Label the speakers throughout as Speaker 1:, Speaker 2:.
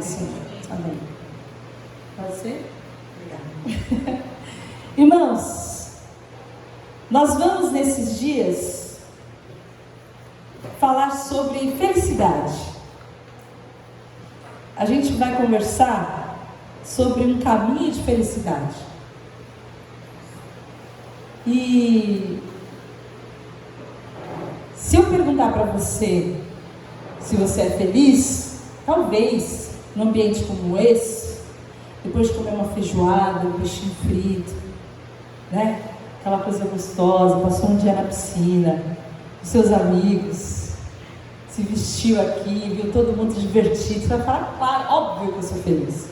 Speaker 1: Sim, amém. Pode ser?
Speaker 2: Obrigada.
Speaker 1: Irmãos, nós vamos nesses dias falar sobre felicidade. A gente vai conversar sobre um caminho de felicidade. E se eu perguntar para você se você é feliz, talvez num ambiente como esse, depois de comer uma feijoada, um peixinho frito, né? Aquela coisa gostosa, passou um dia na piscina, com seus amigos, se vestiu aqui, viu todo mundo divertido, você vai falar, claro, óbvio que eu sou feliz.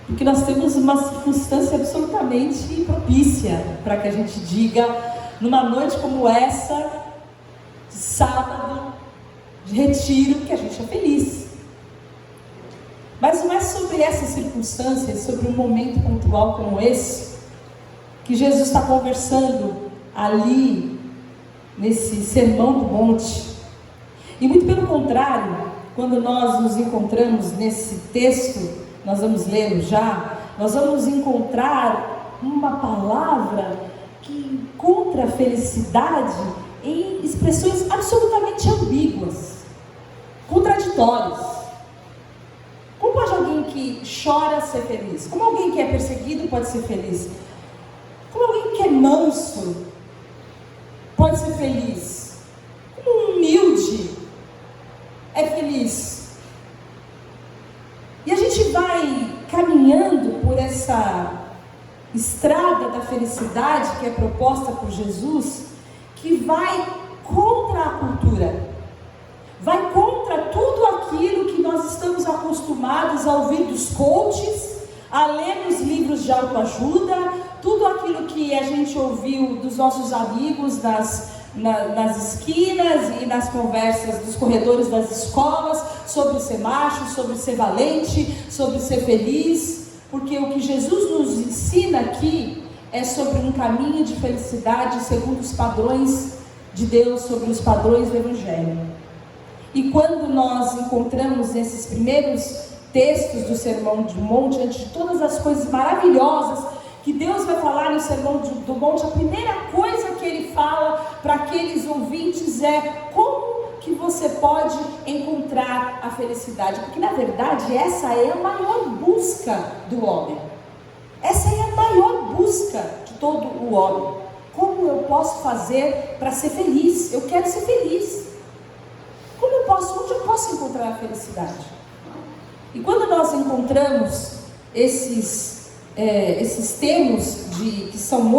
Speaker 1: Porque nós temos uma circunstância absolutamente propícia para que a gente diga, numa noite como essa, de sábado, de retiro, que a gente é feliz. Mas não é sobre essas circunstâncias, sobre um momento pontual como esse, que Jesus está conversando ali, nesse Sermão do Monte. E muito pelo contrário, quando nós nos encontramos nesse texto, nós vamos lê-lo já, nós vamos encontrar uma palavra que encontra a felicidade em expressões absolutamente ambíguas, contraditórias. Como pode alguém que chora ser feliz? Como alguém que é perseguido pode ser feliz? Como alguém que é manso pode ser feliz? Como um humilde é feliz? E a gente vai caminhando por essa estrada da felicidade que é proposta por Jesus, que vai contra a cultura, vai contra tudo aquilo que nós estamos acostumados a ouvir dos coaches, a ler nos livros de autoajuda, tudo aquilo que a gente ouviu dos nossos amigos nas esquinas e nas conversas dos corredores das escolas, sobre ser macho, sobre ser valente, sobre ser feliz, porque o que Jesus nos ensina aqui é sobre um caminho de felicidade segundo os padrões de Deus, sobre os padrões do Evangelho. E quando nós encontramos nesses primeiros textos do Sermão do Monte, diante de todas as coisas maravilhosas que Deus vai falar no Sermão do Monte, a primeira coisa que Ele fala para aqueles ouvintes é como que você pode encontrar a felicidade, porque na verdade essa é a maior busca do homem, essa é a maior busca de todo o homem. Como eu posso fazer para ser feliz? Eu quero ser feliz. Onde eu posso encontrar a felicidade? E quando nós encontramos esses termos que são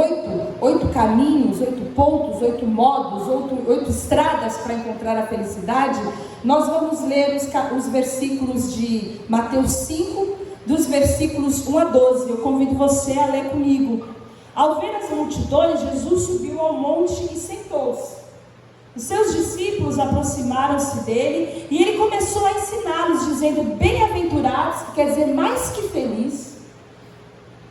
Speaker 1: oito caminhos, 8 pontos, 8 modos, 8 estradas para encontrar a felicidade, nós vamos ler os versículos de Mateus 5, dos versículos 1 a 12. Eu convido você a ler comigo. Ao ver as multidões, Jesus subiu ao monte e sentou-se. Os seus discípulos aproximaram-se dele e ele começou a ensiná-los, dizendo: bem-aventurados, que quer dizer mais que feliz,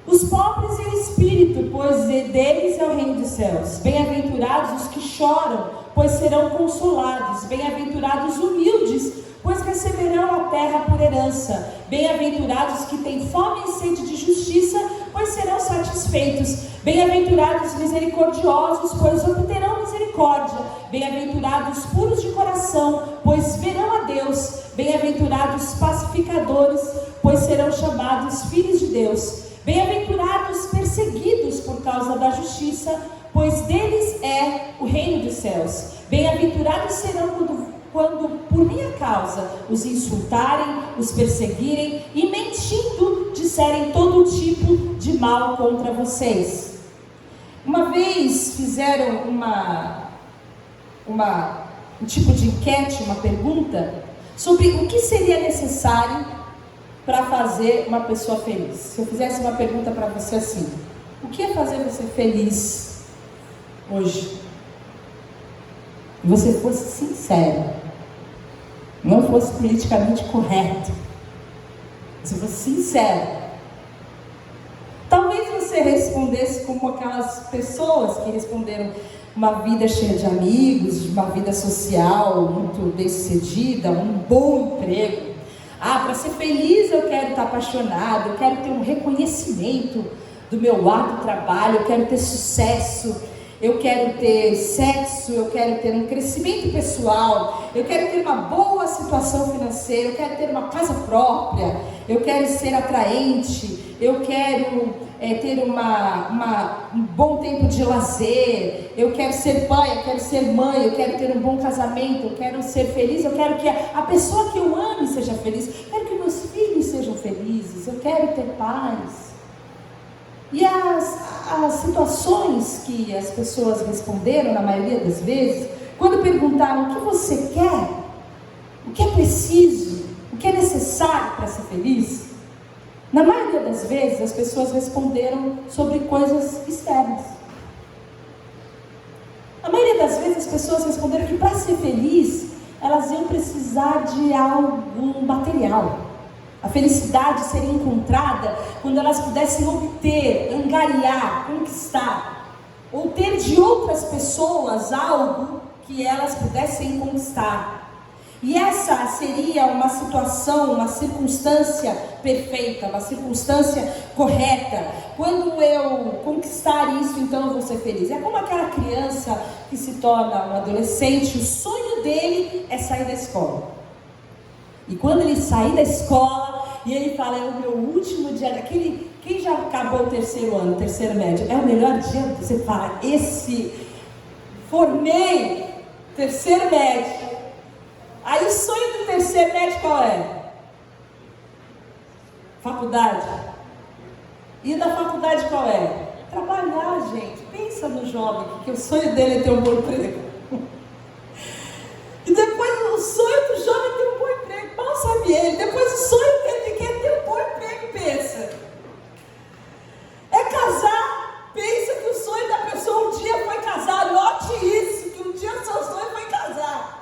Speaker 1: os pobres em espírito, pois deles é o reino dos céus. Bem-aventurados os que choram, pois serão consolados. Bem-aventurados os humildes, pois receberão a terra por herança. Bem-aventurados os que têm fome e sede de justiça, pois serão satisfeitos. Bem-aventurados os misericordiosos, pois obterão misericórdia. Bem-aventurados os puros de coração, pois verão a Deus. Bem-aventurados os pacificadores, pois serão chamados filhos de Deus. Bem-aventurados perseguidos por causa da justiça, pois deles é o reino dos céus. Bem-aventurados serão quando por minha causa os insultarem, os perseguirem e mentindo disserem todo tipo de mal contra vocês. Uma vez fizeram um tipo de enquete, uma pergunta sobre o que seria necessário para fazer uma pessoa feliz. Se eu fizesse uma pergunta para você assim: o que é fazer você feliz hoje? E você fosse sincero, não fosse politicamente correto, se fosse sincero, talvez você respondesse como aquelas pessoas que responderam: uma vida cheia de amigos, uma vida social muito bem sucedida, um bom emprego, Para ser feliz eu quero estar apaixonado, eu quero ter um reconhecimento do meu árduo trabalho, eu quero ter sucesso, eu quero ter sexo, eu quero ter um crescimento pessoal, eu quero ter uma boa situação financeira, eu quero ter uma casa própria, eu quero ser atraente, eu quero ter um bom tempo de lazer, eu quero ser pai, eu quero ser mãe, eu quero ter um bom casamento, eu quero ser feliz, eu quero que a pessoa que eu ame seja feliz, eu quero que meus filhos sejam felizes, eu quero ter paz. E as situações que as pessoas responderam, na maioria das vezes, quando perguntaram o que você quer, o que é preciso, o que é necessário para ser feliz, na maioria das vezes as pessoas responderam sobre coisas externas. Na maioria das vezes as pessoas responderam que para ser feliz, elas iam precisar de algo material. A felicidade seria encontrada quando elas pudessem obter, angariar, conquistar, ou ter de outras pessoas algo que elas pudessem conquistar. E essa seria uma situação, uma circunstância perfeita, uma circunstância correta. Quando eu conquistar isso, então eu vou ser feliz. É como aquela criança que se torna um adolescente, o sonho dele é sair da escola. E quando ele sair da escola, e ele fala, é o meu último dia, quem já acabou o terceiro ano, terceiro médio, é o melhor dia, você fala, formei, terceiro médio. Aí o sonho do terceiro médio qual é? Faculdade. E da faculdade qual é? Trabalhar, gente. Pensa no jovem, que o sonho dele é ter um bom emprego. E depois o sonho do jovem é ter um bom emprego. Mal sabe ele. Depois o sonho dele quer ter um bom emprego, pensa. É casar. Pensa que o sonho da pessoa um dia foi casar. Note isso, que um dia o seu sonho foi casar.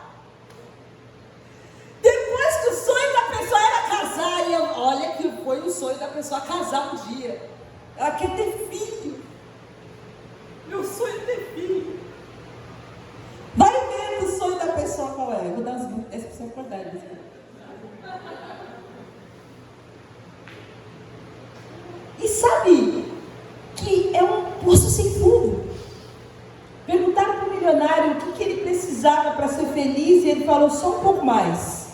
Speaker 1: Depois que o sonho da pessoa era casar, e olha que foi o sonho da pessoa casar um dia. Ela quer ter filho. Meu sonho é ter filho. Vai vendo o sonho da pessoa qual é. Eu vou dar uns 10 para você acordar. E sabe que é um poço sem fundo. Perguntaram para o milionário o que ele precisava para ser feliz, e ele falou só um pouco mais.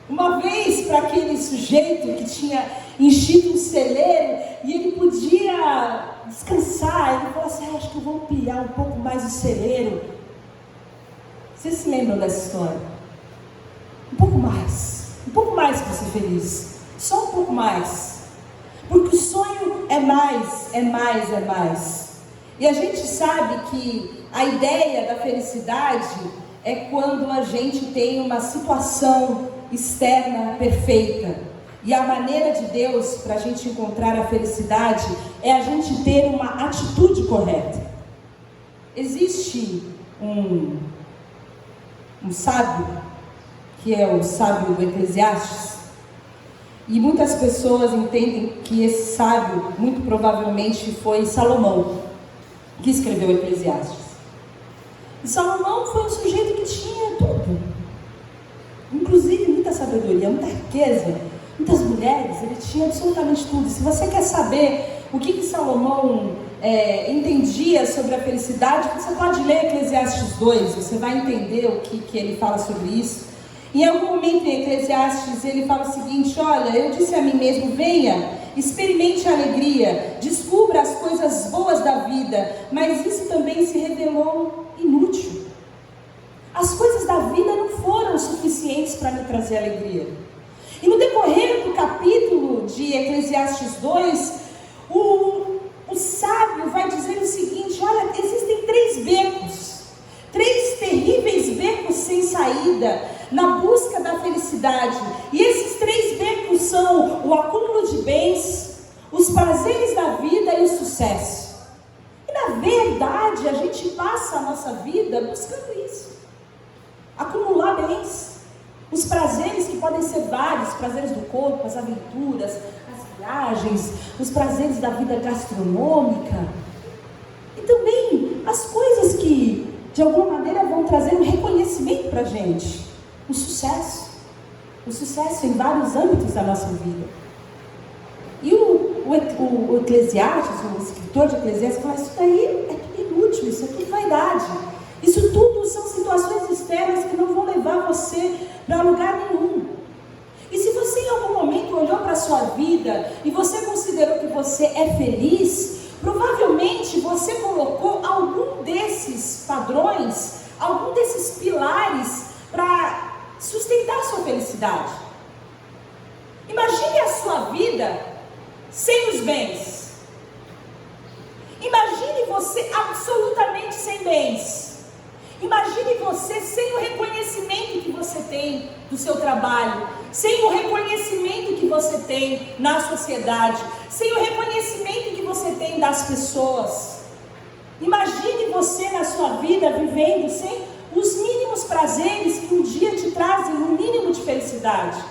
Speaker 1: Uma vez, para aquele sujeito que tinha enchido um celeiro e ele podia descansar, ele falou assim, acho que eu vou ampliar um pouco mais o celeiro. Vocês se lembram dessa história? Um pouco mais para ser feliz, só um pouco mais, porque o sonho é mais. E a gente sabe que a ideia da felicidade é quando a gente tem uma situação externa perfeita. E a maneira de Deus para a gente encontrar a felicidade é a gente ter uma atitude correta. Existe um sábio, que é o sábio do Eclesiastes, e muitas pessoas entendem que esse sábio, muito provavelmente, foi Salomão, que escreveu o Eclesiastes. E Salomão foi um sujeito que tinha tudo, inclusive muita sabedoria, muita riqueza, muitas mulheres, ele tinha absolutamente tudo. Se você quer saber o que Salomão entendia sobre a felicidade, você pode ler Eclesiastes 2, você vai entender o que ele fala sobre isso. Em algum momento em Eclesiastes ele fala o seguinte, olha, eu disse a mim mesmo, venha, experimente a alegria, descubra as coisas boas da vida, mas isso também se revelou inútil. As coisas da vida não foram suficientes para me trazer alegria. E no decorrer do capítulo de Eclesiastes 2, o sábio vai dizer o seguinte, olha, existem 3 becos, 3 terríveis becos sem saída, na busca da felicidade. E esses 3 becos são o acúmulo de bens, os prazeres da vida e o sucesso. E na verdade, a gente passa a nossa vida buscando isso. Acumular bens, os prazeres que podem ser vários, os prazeres do corpo, as aventuras, as viagens, os prazeres da vida gastronômica, e também as coisas que de alguma maneira vão trazer um reconhecimento para a gente, o sucesso. o sucesso em vários âmbitos da nossa vida. E o Eclesiastes, o escritor de Eclesiastes, fala: isso daí é tudo inútil, isso é tudo vaidade. Isso tudo são situações externas que não vão levar você para lugar nenhum. E se você em algum momento olhou para a sua vida e você considerou que você é feliz, provavelmente você colocou algum desses padrões, algum desses pilares para sustentar a sua felicidade. Imagine a sua vida sem os bens. Imagine você absolutamente sem bens. Imagine você sem o reconhecimento que você tem do seu trabalho, sem o reconhecimento que você tem na sociedade, sem o reconhecimento que você tem das pessoas. Imagine você na sua vida vivendo sem os mínimos prazeres que um dia te trazem um mínimo de felicidade.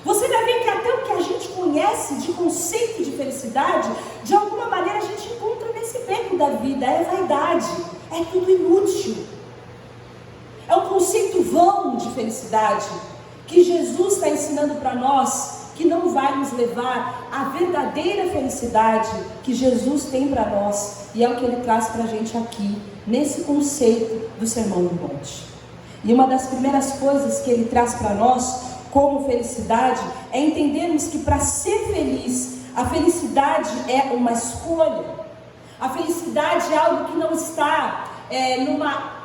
Speaker 1: Você vai ver que até o que a gente conhece de conceito de felicidade, de alguma maneira a gente encontra nesse beco da vida. É vaidade, é tudo inútil. É um conceito vão de felicidade que Jesus está ensinando para nós, que não vai nos levar à verdadeira felicidade que Jesus tem para nós, e é o que ele traz para a gente aqui, nesse conceito do Sermão do Monte. E uma das primeiras coisas que ele traz para nós como felicidade é entendermos que para ser feliz, a felicidade é uma escolha. A felicidade é algo que não está numa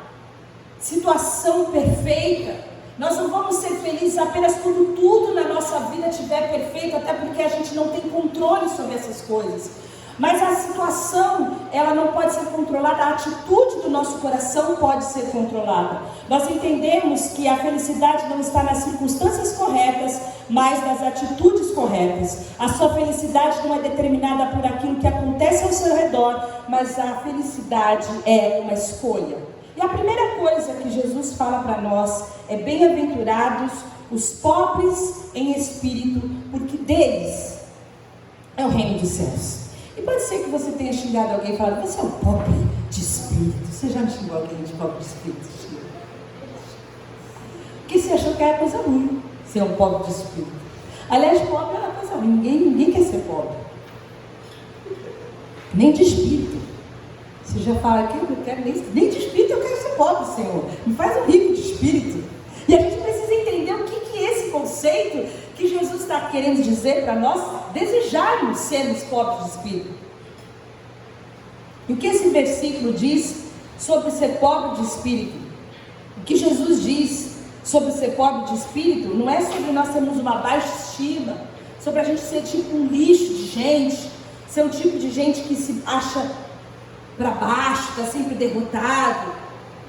Speaker 1: situação perfeita. Nós não vamos ser felizes apenas quando tudo na nossa vida estiver perfeito, até porque a gente não tem controle sobre essas coisas. Mas a situação, ela não pode ser controlada, a atitude do nosso coração pode ser controlada. Nós entendemos que a felicidade não está nas circunstâncias corretas, mas nas atitudes corretas. A sua felicidade não é determinada por aquilo que acontece ao seu redor, mas a felicidade é uma escolha. E a primeira coisa que Jesus fala para nós é: bem-aventurados os pobres em espírito, porque deles é o reino dos céus. E pode ser que você tenha xingado alguém e falado: você é um pobre de espírito. Você já me xingou alguém de pobre de espírito? Porque você achou que era coisa ruim ser um pobre de espírito. Aliás, pobre é uma coisa ruim. Ninguém quer ser pobre, nem de espírito. Você já fala aqui: eu não quero nem de espírito, eu quero ser pobre, Senhor. Me faz um rico de espírito. E a gente precisa entender o que é esse conceito que Jesus está querendo dizer para nós desejarmos sermos pobres de espírito. E o que esse versículo diz sobre ser pobre de espírito? O que Jesus diz sobre ser pobre de espírito não é sobre nós termos uma baixa estima, sobre a gente ser tipo um lixo de gente, ser um tipo de gente que se acha para baixo, está sempre derrotado.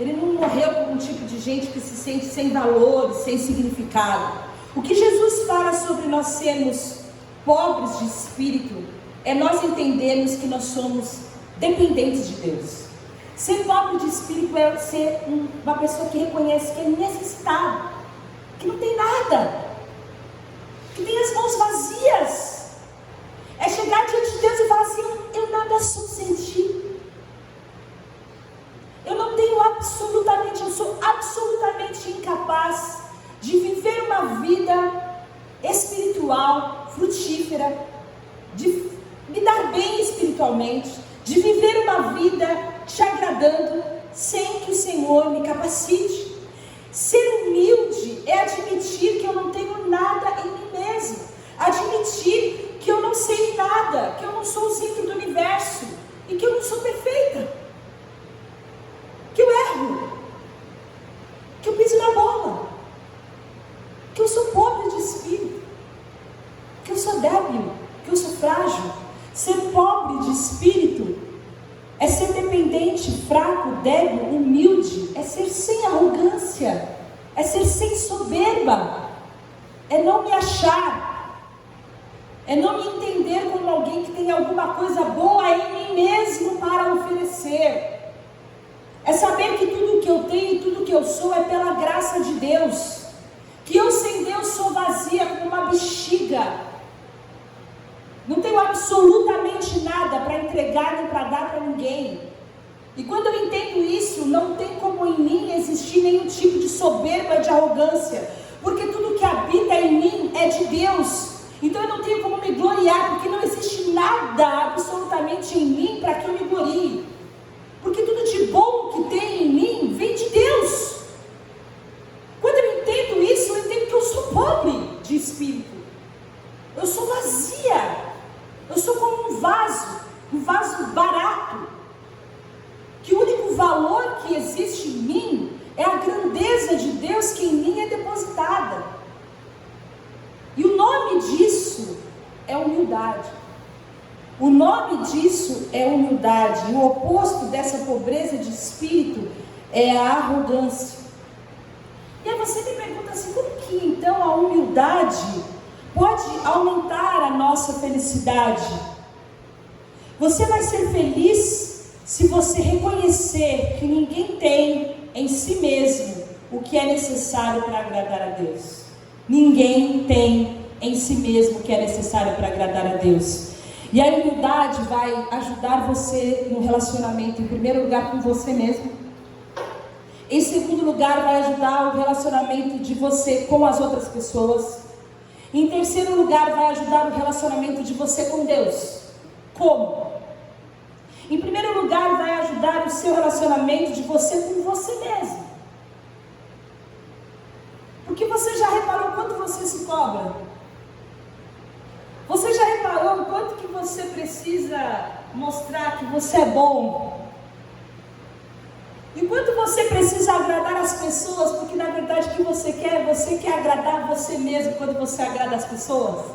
Speaker 1: Ele não morreu como um tipo de gente que se sente sem valor, sem significado. O que Jesus fala sobre nós sermos pobres de espírito é nós entendermos que nós somos dependentes de Deus. Ser pobre de espírito é ser uma pessoa que reconhece que é necessitado, que não tem nada, que tem as mãos vazias. É chegar diante de Deus e falar assim: eu nada sou sem ti. Eu não tenho absolutamente, eu sou absolutamente incapaz de viver uma vida espiritual, frutífera, de me dar bem espiritualmente, de viver uma vida te agradando, sem que o Senhor me capacite. Ser humilde é admitir que eu não tenho nada em mim mesmo, admitir que eu não sei nada, que eu não sou o centro do universo e que eu não sou perfeita, que eu erro, que eu piso na bola, que eu sou pobre de espírito, que eu sou débil, que eu sou frágil. Ser pobre de espírito é ser dependente, fraco, débil, humilde, é ser sem arrogância, é ser sem soberba, é não me achar, é não me entender como alguém que tem alguma coisa boa em mim mesmo para oferecer. É saber que tudo que eu tenho e tudo que eu sou é pela graça de Deus, que eu sem Deus sou vazia como uma bexiga, não tenho absolutamente nada para entregar nem para dar para ninguém. E quando eu entendo isso, não tem como em mim existir nenhum tipo de soberba, de arrogância, porque tudo que habita habita em mim é de Deus. Então eu não tenho como me gloriar, porque não existe nada absolutamente em mim para que eu me glorie. Porque tudo de bom que tem em mim vem de Deus. Quando eu entendo isso, eu entendo que eu sou pobre de espírito. Eu sou vazia. Eu sou como um vaso barato. Que o único valor que existe em mim é a grandeza de Deus que em mim é depositada. E o nome disso é humildade. O nome disso é humildade. E o oposto dessa pobreza de espírito é a arrogância. E aí você me pergunta assim, como que então a humildade pode aumentar a nossa felicidade? Você vai ser feliz se você reconhecer que ninguém tem em si mesmo o que é necessário para agradar a Deus. Ninguém tem em si mesmo o que é necessário para agradar a Deus. E a humildade vai ajudar você no relacionamento, em primeiro lugar, com você mesmo. Em segundo lugar, vai ajudar o relacionamento de você com as outras pessoas. Em terceiro lugar, vai ajudar o relacionamento de você com Deus. Como? Em primeiro lugar, vai ajudar o seu relacionamento de você com você mesmo. Porque você já reparou quanto você se cobra? Você já reparou o quanto que você precisa mostrar que você é bom? E quanto você precisa agradar as pessoas, porque na verdade o que você quer agradar você mesmo quando você agrada as pessoas?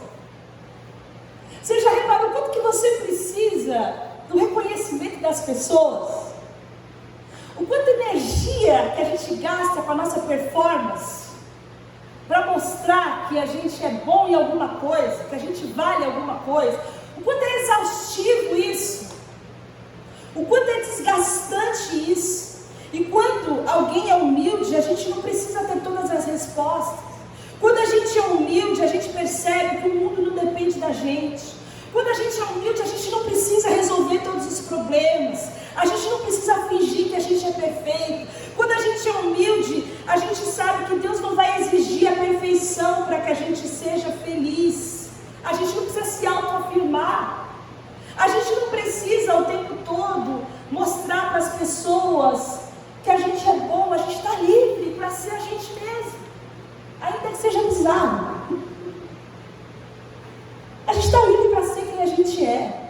Speaker 1: Você já reparou quanto que você precisa do reconhecimento das pessoas? O quanto energia que a gente gasta com a nossa performance para mostrar que a gente é bom em alguma coisa, que a gente vale alguma coisa. O quanto é exaustivo isso, o quanto é desgastante isso. E quando alguém é humilde, a gente não precisa ter todas as respostas. Quando a gente é humilde, a gente percebe que o mundo não depende da gente. Quando a gente é humilde, a gente não precisa resolver todos os problemas. A gente não precisa fingir que a gente é perfeito. Quando a gente é humilde, a gente sabe que Deus não vai exigir a perfeição para que a gente seja feliz. A gente não precisa se autoafirmar. A gente não precisa o tempo todo mostrar para as pessoas que a gente é bom. A gente está livre para ser a gente mesmo, ainda que seja bizarro. A gente está livre para ser quem a gente é.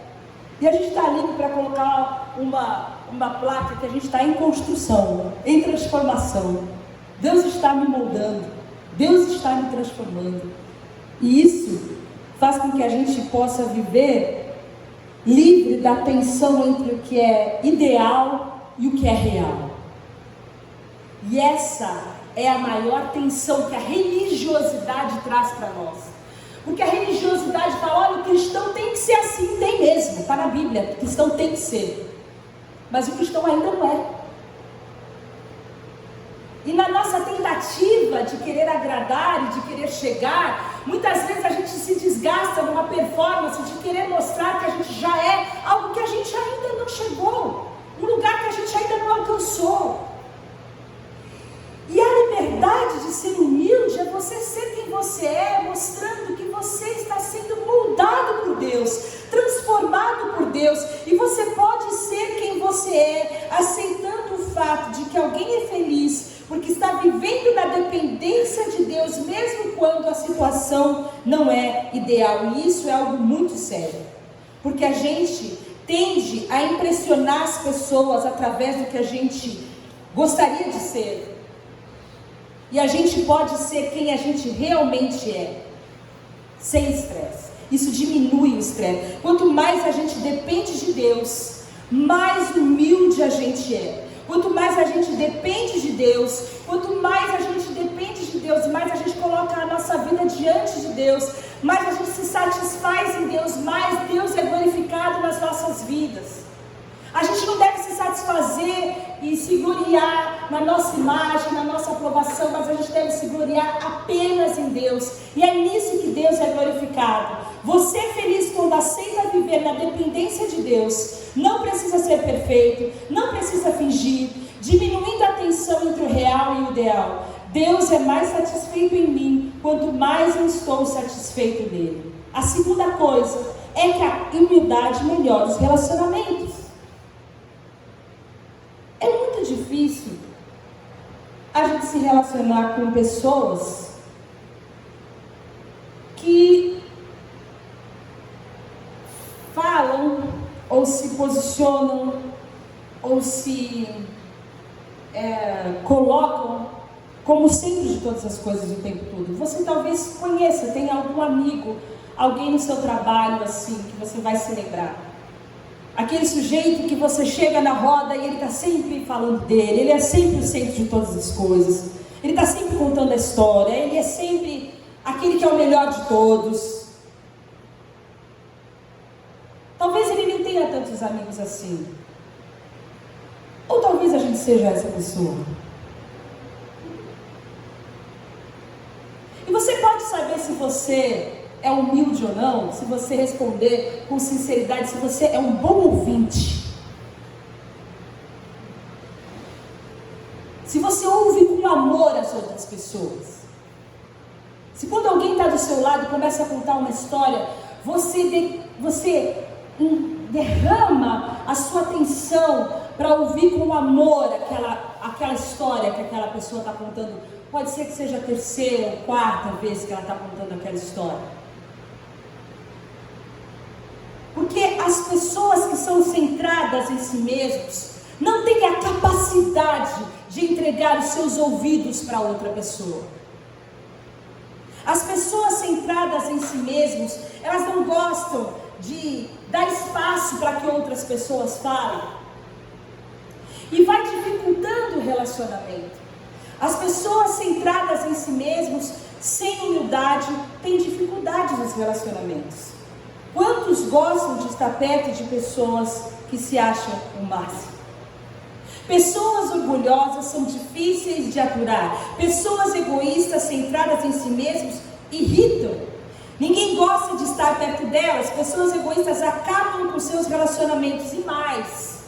Speaker 1: E a gente está livre para colocar uma placa que a gente está em construção, em transformação. Deus está me moldando, Deus está me transformando. E isso faz com que a gente possa viver livre da tensão entre o que é ideal e o que é real. E essa é a maior tensão que a religiosidade traz para nós. Porque a religiosidade fala, olha, o cristão tem que ser assim, tem mesmo, está na Bíblia, o cristão tem que ser. Mas o cristão ainda não é. E na nossa tentativa de querer agradar e de querer chegar, muitas vezes a gente se desgasta numa performance de querer mostrar que a gente já é algo que a gente ainda não chegou, um lugar que a gente ainda não alcançou. E a liberdade de ser humilde é você ser quem você é, mostrando que você está sendo moldado por Deus, transformado por Deus, e você pode ser quem você é, aceitando o fato de que alguém é feliz, porque está vivendo na dependência de Deus, mesmo quando a situação não é ideal. E isso é algo muito sério, porque a gente tende a impressionar as pessoas através do que a gente gostaria de ser. E a gente pode ser quem a gente realmente é, sem estresse. Isso diminui o estresse. Quanto mais a gente depende de Deus, mais humilde a gente é. Quanto mais a gente depende de Deus, quanto mais a gente depende de Deus, mais a gente coloca a nossa vida diante de Deus, mais a gente se satisfaz em Deus, mais Deus é glorificado nas nossas vidas. A gente não deve se satisfazer e se gloriar na nossa imagem, na nossa aprovação, mas a gente deve se gloriar apenas em Deus. E é nisso que Deus é glorificado. Você é feliz quando aceita viver na dependência de Deus. Não precisa ser perfeito, não precisa fingir, diminuindo a tensão entre o real e o ideal. Deus é mais satisfeito em mim, quanto mais eu estou satisfeito nele. A segunda coisa é que a humildade melhora os relacionamentos. É muito difícil a gente se relacionar com pessoas que falam ou se posicionam ou se colocam como centro de todas as coisas o tempo todo. Você talvez conheça, tenha algum amigo, alguém no seu trabalho assim, que você vai se lembrar. Aquele sujeito que você chega na roda e ele está sempre falando dele, ele é sempre o centro de todas as coisas, ele está sempre contando a história, ele é sempre aquele que é o melhor de todos. Talvez ele nem tenha tantos amigos assim. Ou talvez a gente seja essa pessoa. E você pode saber se você é humilde ou não, se você responder com sinceridade, se você é um bom ouvinte. Se você ouve com amor as outras pessoas. Se quando alguém está do seu lado e começa a contar uma história, você derrama a sua atenção para ouvir com amor aquela história que aquela pessoa está contando. Pode ser que seja a terceira ou quarta vez que ela está contando aquela história. Porque as pessoas que são centradas em si mesmos não têm a capacidade de entregar os seus ouvidos para outra pessoa. As pessoas centradas em si mesmos, elas não gostam de dar espaço para que outras pessoas falem. E vai dificultando o relacionamento. As pessoas centradas em si mesmos, sem humildade, têm dificuldade nos relacionamentos. Quantos gostam de estar perto de pessoas que se acham o máximo? Pessoas orgulhosas são difíceis de aturar. Pessoas egoístas, centradas em si mesmos, irritam. Ninguém gosta de estar perto delas. Pessoas egoístas acabam com seus relacionamentos e mais.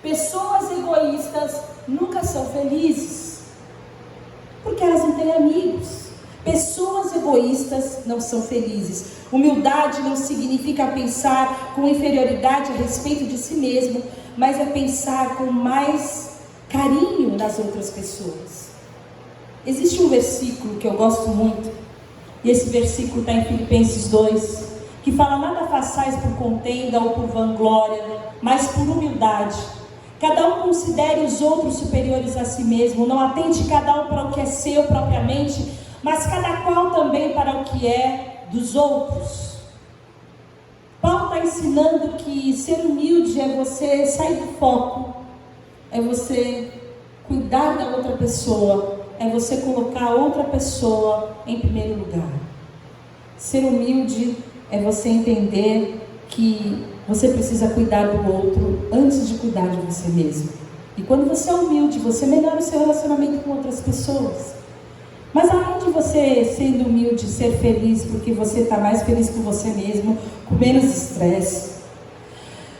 Speaker 1: Pessoas egoístas nunca são felizes, porque elas não têm amigos. Pessoas egoístas não são felizes. Humildade não significa pensar com inferioridade a respeito de si mesmo, mas é pensar com mais carinho nas outras pessoas. Existe um versículo que eu gosto muito, e esse versículo está em Filipenses 2, que fala: nada façais por contenda ou por vanglória, mas por humildade. Cada um considere os outros superiores a si mesmo, não atente cada um para o que é seu propriamente, mas cada qual também para o que é dos outros. Paulo está ensinando que ser humilde é você sair do foco, é você cuidar da outra pessoa, é você colocar a outra pessoa em primeiro lugar. Ser humilde é você entender que você precisa cuidar do outro antes de cuidar de você mesmo. E quando você é humilde, você melhora o seu relacionamento com outras pessoas. Mas além de você, sendo humilde, ser feliz, porque você está mais feliz com você mesmo, com menos estresse.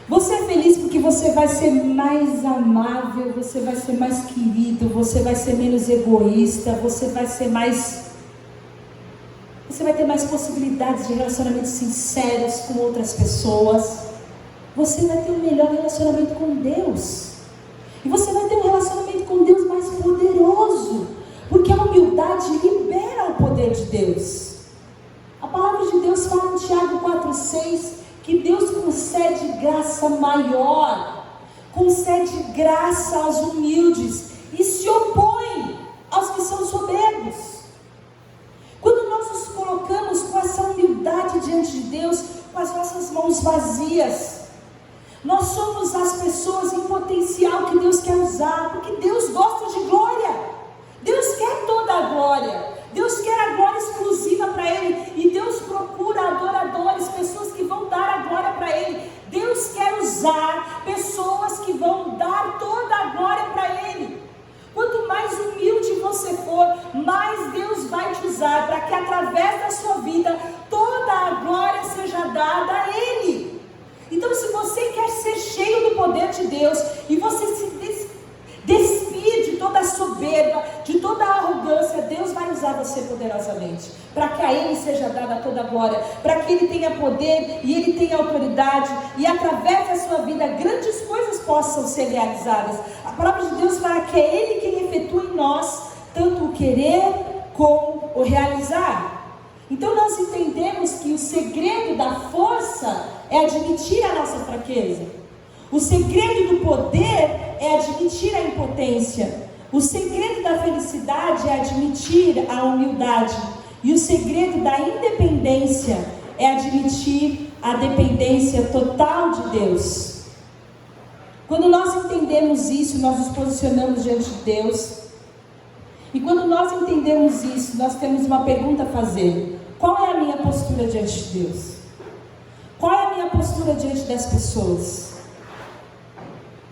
Speaker 1: Você é feliz porque você vai ser mais amável, você vai ser mais querido, você vai ser menos egoísta, você vai ter mais possibilidades de relacionamentos sinceros com outras pessoas. Você vai ter um melhor relacionamento com Deus. E você vai ter um relacionamento com Deus mais poderoso, porque a humildade libera o poder de Deus. A palavra de Deus fala em Tiago 4,6 que Deus concede graça maior, concede graça aos humildes e se opõe aos que são soberbos. Quando nós nos colocamos com essa humildade diante de Deus, com as nossas mãos vazias, nós somos as pessoas em potencial que Deus quer usar, porque Deus gosta de glória. Deus quer toda a glória, Deus quer a glória exclusiva para Ele, e Deus procura adoradores, pessoas que vão dar a glória para Ele. Deus quer usar pessoas que vão dar toda a glória para Ele. Quanto mais humilde você for, mais Deus vai te usar, para que através da sua vida, toda a glória seja dada a Ele. Então, se você quer ser cheio do poder de Deus, e você se despir de toda a soberba, de toda a arrogância, para Ele seja dada toda a glória, para que Ele tenha poder e Ele tenha autoridade, e através da sua vida grandes coisas possam ser realizadas. A palavra de Deus fala que é Ele quem efetua em nós tanto o querer como o realizar. Então nós entendemos que o segredo da força é admitir a nossa fraqueza. O segredo do poder é admitir a impotência. O segredo da felicidade é admitir a humildade. E o segredo da independência é admitir a dependência total de Deus. Quando nós entendemos isso, nós nos posicionamos diante de Deus. E quando nós entendemos isso, nós temos uma pergunta a fazer: qual é a minha postura diante de Deus? Qual é a minha postura diante das pessoas?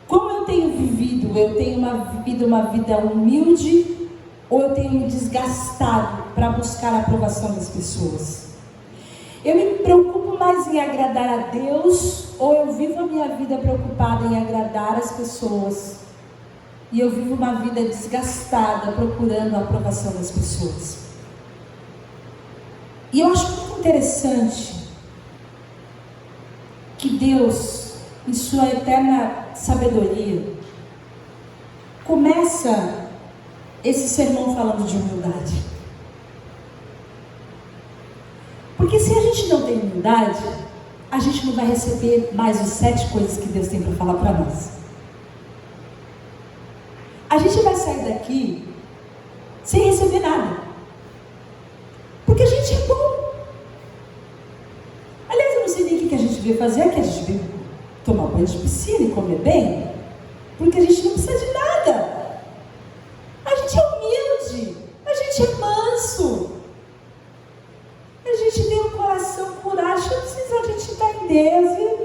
Speaker 1: Como eu tenho vivido? Eu tenho vivido uma vida humilde, ou eu tenho me desgastado para buscar a aprovação das pessoas? Eu me preocupo mais em agradar a Deus, ou eu vivo a minha vida preocupada em agradar as pessoas? E eu vivo uma vida desgastada procurando a aprovação das pessoas. E eu acho muito interessante que Deus, em sua eterna sabedoria, começa esse sermão falando de humildade. Porque se a gente não tem humildade, a gente não vai receber mais as 7 coisas que Deus tem para falar para nós. A gente vai sair daqui sem receber nada, porque a gente é bom. Aliás, eu não sei nem o que a gente veio fazer aqui. A gente veio tomar banho de piscina e comer bem, porque a gente não precisa de nada. A gente é humilde, a gente é manso, a gente tem um coração puro. Acho que a gente está em Deus.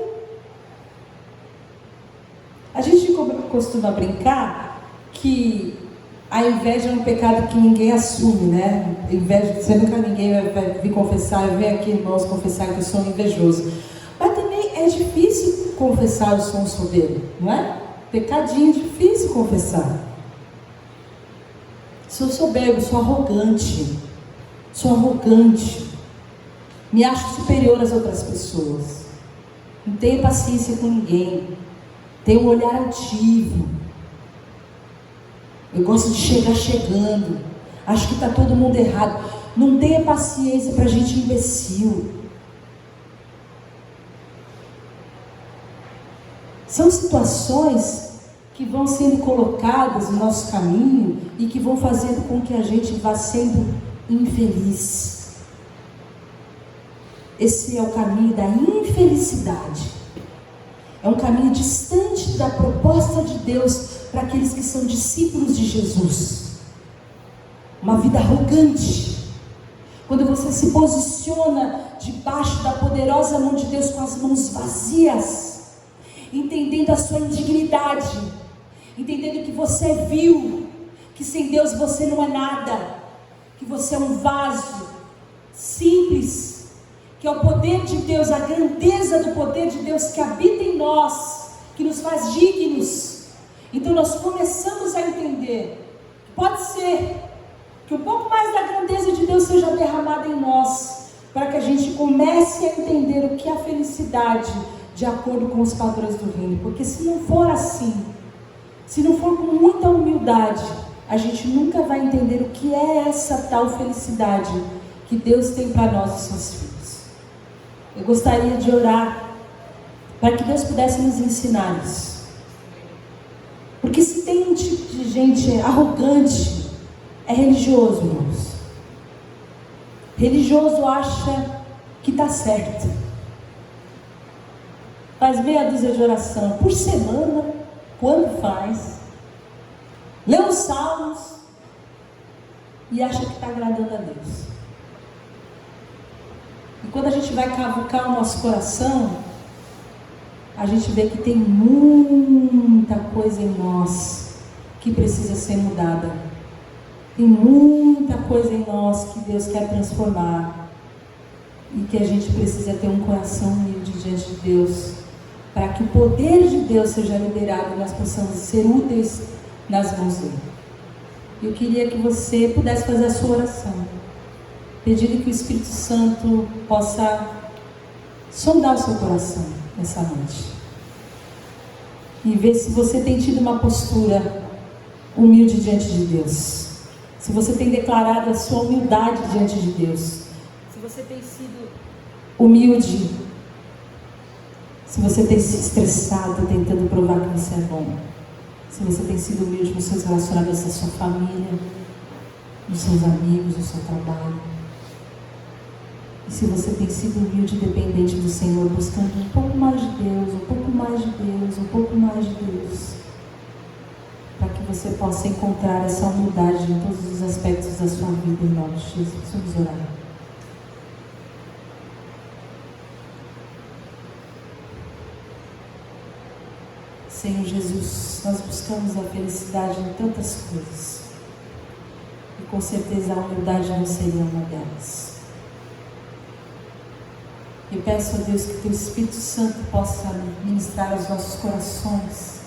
Speaker 1: A gente costuma brincar que a inveja é um pecado que ninguém assume, né? Inveja, você nunca ninguém vai vir confessar, eu venho aqui, irmãos, confessar que eu sou invejoso. Mas também é difícil confessar eu sou um soberbo, não é? Pecadinho, difícil confessar. Sou soberbo, sou arrogante, me acho superior às outras pessoas, não tenho paciência com ninguém, tenho um olhar altivo. Eu gosto de chegar chegando. Acho que está todo mundo errado. Não tenha paciência para gente imbecil. São situações que vão sendo colocadas no nosso caminho e que vão fazendo com que a gente vá sendo infeliz. Esse é o caminho da infelicidade. É um caminho distante da proposta de Deus para aqueles que são discípulos de Jesus. Uma vida arrogante. Quando você se posiciona debaixo da poderosa mão de Deus com as mãos vazias, entendendo a sua indignidade, entendendo que você é vil, que sem Deus você não é nada, que você é um vaso simples, que é o poder de Deus, a grandeza do poder de Deus que habita em nós, que nos faz dignos. Então nós começamos a entender que pode ser que um pouco mais da grandeza de Deus seja derramada em nós, para que a gente comece a entender o que é a felicidade de acordo com os padrões do reino. Porque se não for assim, se não for com muita humildade, a gente nunca vai entender o que é essa tal felicidade que Deus tem para nós, os seus filhos. Eu gostaria de orar para que Deus pudesse nos ensinar isso. Porque se tem um tipo de gente arrogante, é religioso, irmãos. Religioso acha que está certo. Faz meia dúzia de oração por semana, quando faz. Lê os salmos e acha que está agradando a Deus. E quando a gente vai cavucar o nosso coração, a gente vê que tem muita coisa em nós que precisa ser mudada. Tem muita coisa em nós que Deus quer transformar. E que a gente precisa ter um coração humilde diante de Deus, para que o poder de Deus seja liberado e nós possamos ser úteis nas mãos dele. Eu queria que você pudesse fazer a sua oração. pedindo que o Espírito Santo possa sondar o seu coração nessa noite. E ver se você tem tido uma postura humilde diante de Deus. Se você tem declarado a sua humildade diante de Deus. Se você tem sido humilde. Se você tem se estressado tentando provar que você é bom. Se você tem sido humilde nos seus relacionamentos, na sua família, nos seus amigos, no seu trabalho. E se você tem sido humilde e dependente do Senhor, buscando um pouco mais de Deus, um pouco mais de Deus, um pouco mais de Deus, para que você possa encontrar essa humildade em todos os aspectos da sua vida, em nome de Jesus. Vamos orar. Senhor Jesus, nós buscamos a felicidade em tantas coisas. E com certeza a humildade não seria uma delas. Eu peço a Deus que Teu Espírito Santo possa ministrar aos nossos corações